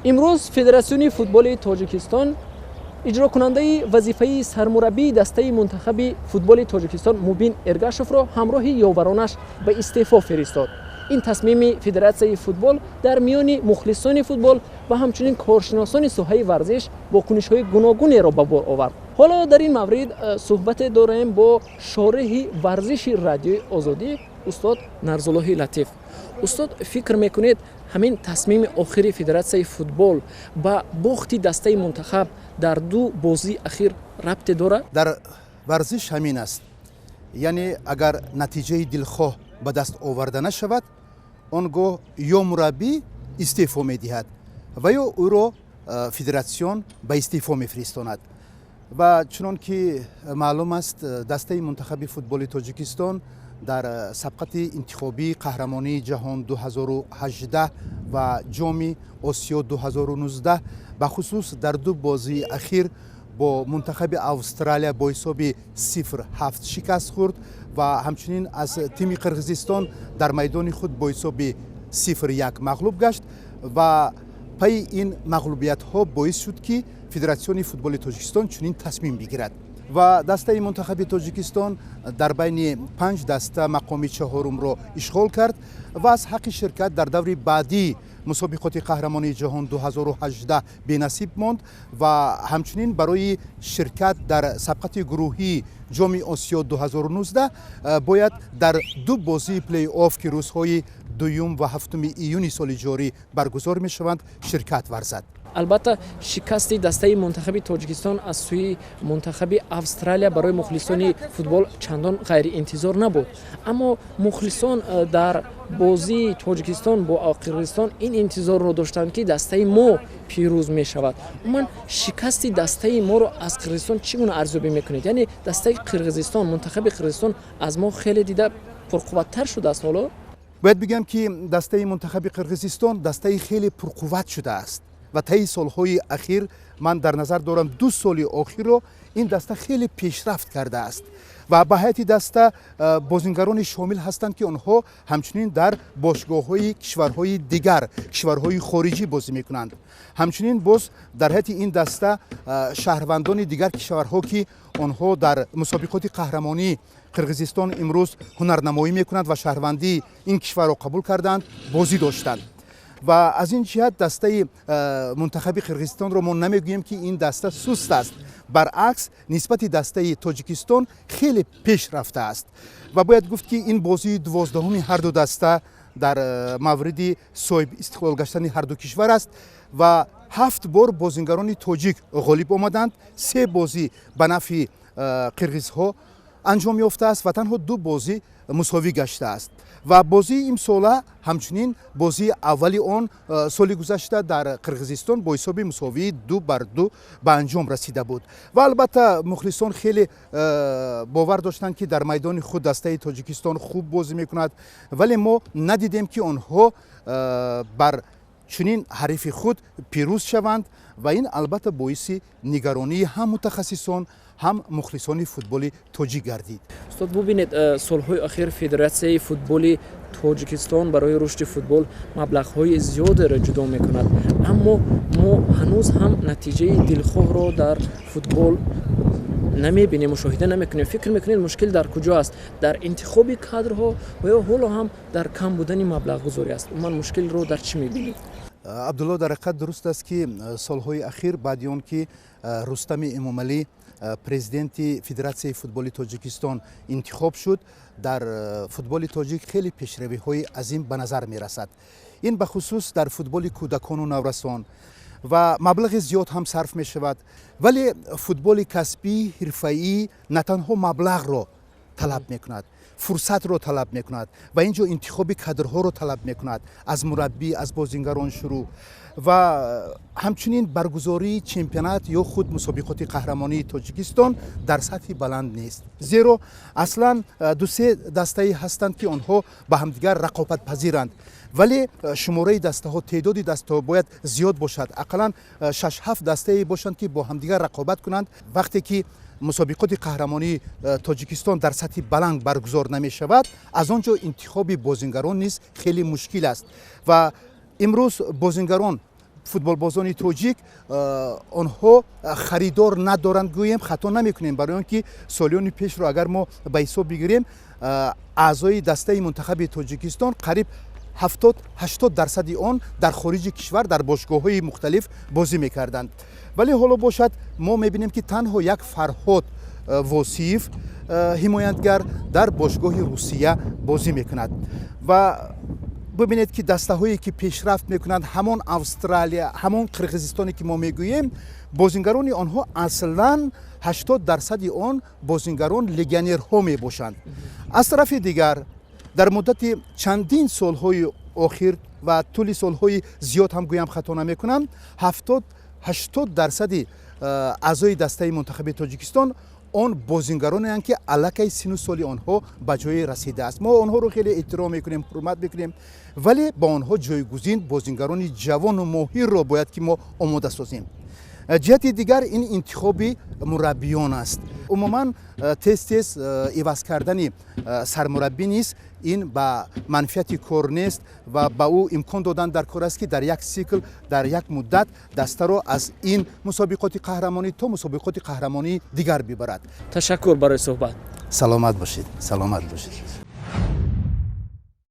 امروز فدراسیون فوتبال تاجیکستان اجرا کننده وظیفه سرمربی دسته منتخب فوتبال تاجیکستان مبین ارگاشف را همراه یاورانش به استعفا فرستاد. این تصمیم فدراسیون فوتبال در میان مخلصان فوتبال و همچنین کارشناسان ساحه ورزش واکنش‌های گوناگونی را به بار آورد. حالا در این مورد صحبت داریم با شارح ورزش رادیوی آزادی استاد نرزالله لطیف. استاد فکر میکنید همین تصمیم آخری فدراسیون فوتبال با باخت دسته منتخب در دو بازی اخیر ربط دارد؟ در ورزش همین است. یعنی اگر نتیجه دلخواه به دست آورده نشود، آنگاه یا مربی استعفا می‌دهد و یا او را فدراسیون به استعفا می‌فرستاند. و چون که معلوم است دسته منتخب فوتبال تاجیکستان در سبقت انتخابی قهرمانی جهان 2018 و جام آسیا 2019 به خصوص در دو بازی اخیر با منتخب استرالیا با حساب 0-7 شکست خورد و همچنین از تیم قرقیزستان در میدان خود با حساب 0-1 مغلوب گشت و پای این مغلوبیت ها باعث شد که فدراسیون فوتبال تاجیکستان چنین تصمیم بگیرد و دسته منتخب تاجیکستان در بین 5 دسته مقام چهارم را اشغال کرد و از حق شرکت در دور بعدی مسابقات قهرمانی جهان 2018 بی‌نصیب ماند و همچنین برای شرکت در سبقت گروهی جام آسیا 2019 باید در دو بازی پلی آف که روزهای 2 و 7 ایون سال جاری برگزار می شوند شرکت ورزد. البته شکست دسته منتخب تاجیکستان از سوی منتخب استرالیا برای مخلصان فوتبال چندان غیر انتظار نبود، اما مخلصان در بازی تاجیکستان با قرقیزستان این انتظار را داشتند که دسته ما پیروز می شود. من شکست دسته ما رو از قرقیزستان چگونه ارزیابی میکنید؟ یعنی دسته قرقیزستان، منتخب قرقیزستان از ما خیلی دیده پرقوت‌تر شده است. حالا باید بگم که دسته منتخب قرقیزستان دسته خیلی پرقوت شده است و طی سالهای اخیر من در نظر دارم 2 سال اخیر رو این دسته خیلی پیشرفت کرده است و به هیئت دسته بازیگران شامل هستند که آنها همچنین در باشگاه‌های کشورهای دیگر، کشورهای خارجی بازی میکنند. همچنین باز در هیئت این دسته شهروندان دیگر کشورها که آنها در مسابقات قهرمانی قرقیزستان امروز هنرنمایی میکنند و شهروندی این کشور را قبول کردند بازی داشتند. و از این جهت دسته منتخب قرقیزستان رو ما نمیگوییم که این دسته سست است، برعکس نسبت دسته تاجیکستان خیلی پیش رفته است و باید گفت که این بازی 12 هر دو دسته در مورد صاحب استقلال گشتن هر دو کشور است و 7 بار بازیگران تاجیک غالب آمدند، 3 بازی به نفع قرقیزها انجام یافته است و تنها 2 بازی مساوی گشته است و بازی امسال همچنین بازی اولی آن سال گذشته در قرقیزستان با حساب مساوی 2-2 به انجام رسیده بود و البته مخلصان خیلی باور داشتند که در میدان خود دسته تاجیکستان خوب بازی میکند، ولی ما ندیدیم که آنها بر چنین حریف خود پیروز شوند و این البته باعث نگرانی هم متخصصان هم مخلصان فوتبال تاجیک گردید. استاد ببینید سالهای اخیر فدراسیون فوتبال تاجیکستان برای رشد فوتبال مبلغ‌های زیاد را جدا می‌کند، اما ما هنوز هم نتیجه دلخواه را در فوتبال نمی‌بینیم، مشاهده نمی‌کنیم. فکر می‌کنید مشکل در کجا است؟ در انتخاب کادرها و یا حالا هم در کم بودن مبلغ گذاری است؟ من مشکل رو در چی می‌بینید؟ عبدالله در حقیقت درست است که سالهای اخیر بعد آن که رستم امامعلی پرزیدنت فدراسیون فوتبال تاجیکستان انتخاب شد، در فوتبال تاجیک خیلی پیشروی‌های عظیم به نظر می‌رسد. این به خصوص در فوتبال کودکان و نورسان و مبلغ زیاد هم صرف می‌شود، ولی فوتبال کسبی حرفه‌ای نه تنها مبلغ را طلب می‌کند، فرصت رو طلب می‌کند و اینجا انتخاب کادرها رو طلب می‌کند، از مربی، از بازیگران شروع و همچنین برگزاری چمپیونات یا خود مسابقات قهرمانی تاجیکستان در سطح بلند نیست، زیرا اصلا 2-3 دسته هستند که آنها با همدیگر رقابت پذیرند، ولی شماره دسته ها، تعداد دسته ها باید زیاد باشد، اقلا 6-7 دسته باشند که با همدیگر رقابت کنند. وقتی که مسابقات قهرمانی تاجیکستان در سطح بلند برگزار نمی شود، از آنجا انتخاب بازیگران نیز خیلی مشکل است و امروز بازیگران футболбозони тоҷик онҳо харидор надоранд гӯем хато намекунем, барои он ки солиёни пешро агар мо ба ҳисоб бигирем аъзои дастаи мунтахаби тоҷикистон қариб 70-80% он дар хориҷи кишвар дар бошгоҳҳои мухталиф бозӣ мекарданд. вале ҳоло бошад мо мебинем ки танҳо як Фарҳод Восиев ҳимоятгар дар бошгоҳи Русия бозӣ мекунад ва бибинед ки дастаҳое ки пешрафт мекунанд ҳамон Австралия, ҳамон Қирғизистоне ки мо мегӯем, бозингарони онҳо аслан 80% он бозингарон легионерҳо мебошанд. аз тарафи дигар дар муддати чандин солҳои охир ва тӯли солҳои зиёд ҳам гӯям хато намекунам, 70-80% аъзои дастаи мунтахаби Тоҷикистон он бозингаронеанд ки аллакай сину соли онҳо ба ҷое расидааст. мо онҳоро хеле эҳтиром мекунем, ҳурмат мекунем, вале ба онҳо ҷойгузин бозингарони ҷавону моҳирро бояд ки мо омода созем. ҷиҳати дигар ин интихоби мураббиён аст. умуман тез-тез иваз кардани сармураббӣ низ ин ба манфиати кор нест ва ба ӯ имкон додан дар кор аст ки дар як сикл, дар як муддат дастаро аз ин мусобиқоти қаҳрамонӣ то мусобиқоти қаҳрамонии дигар бибарад. ташаккур барои суҳбат. саломат бошед, саломат бошед.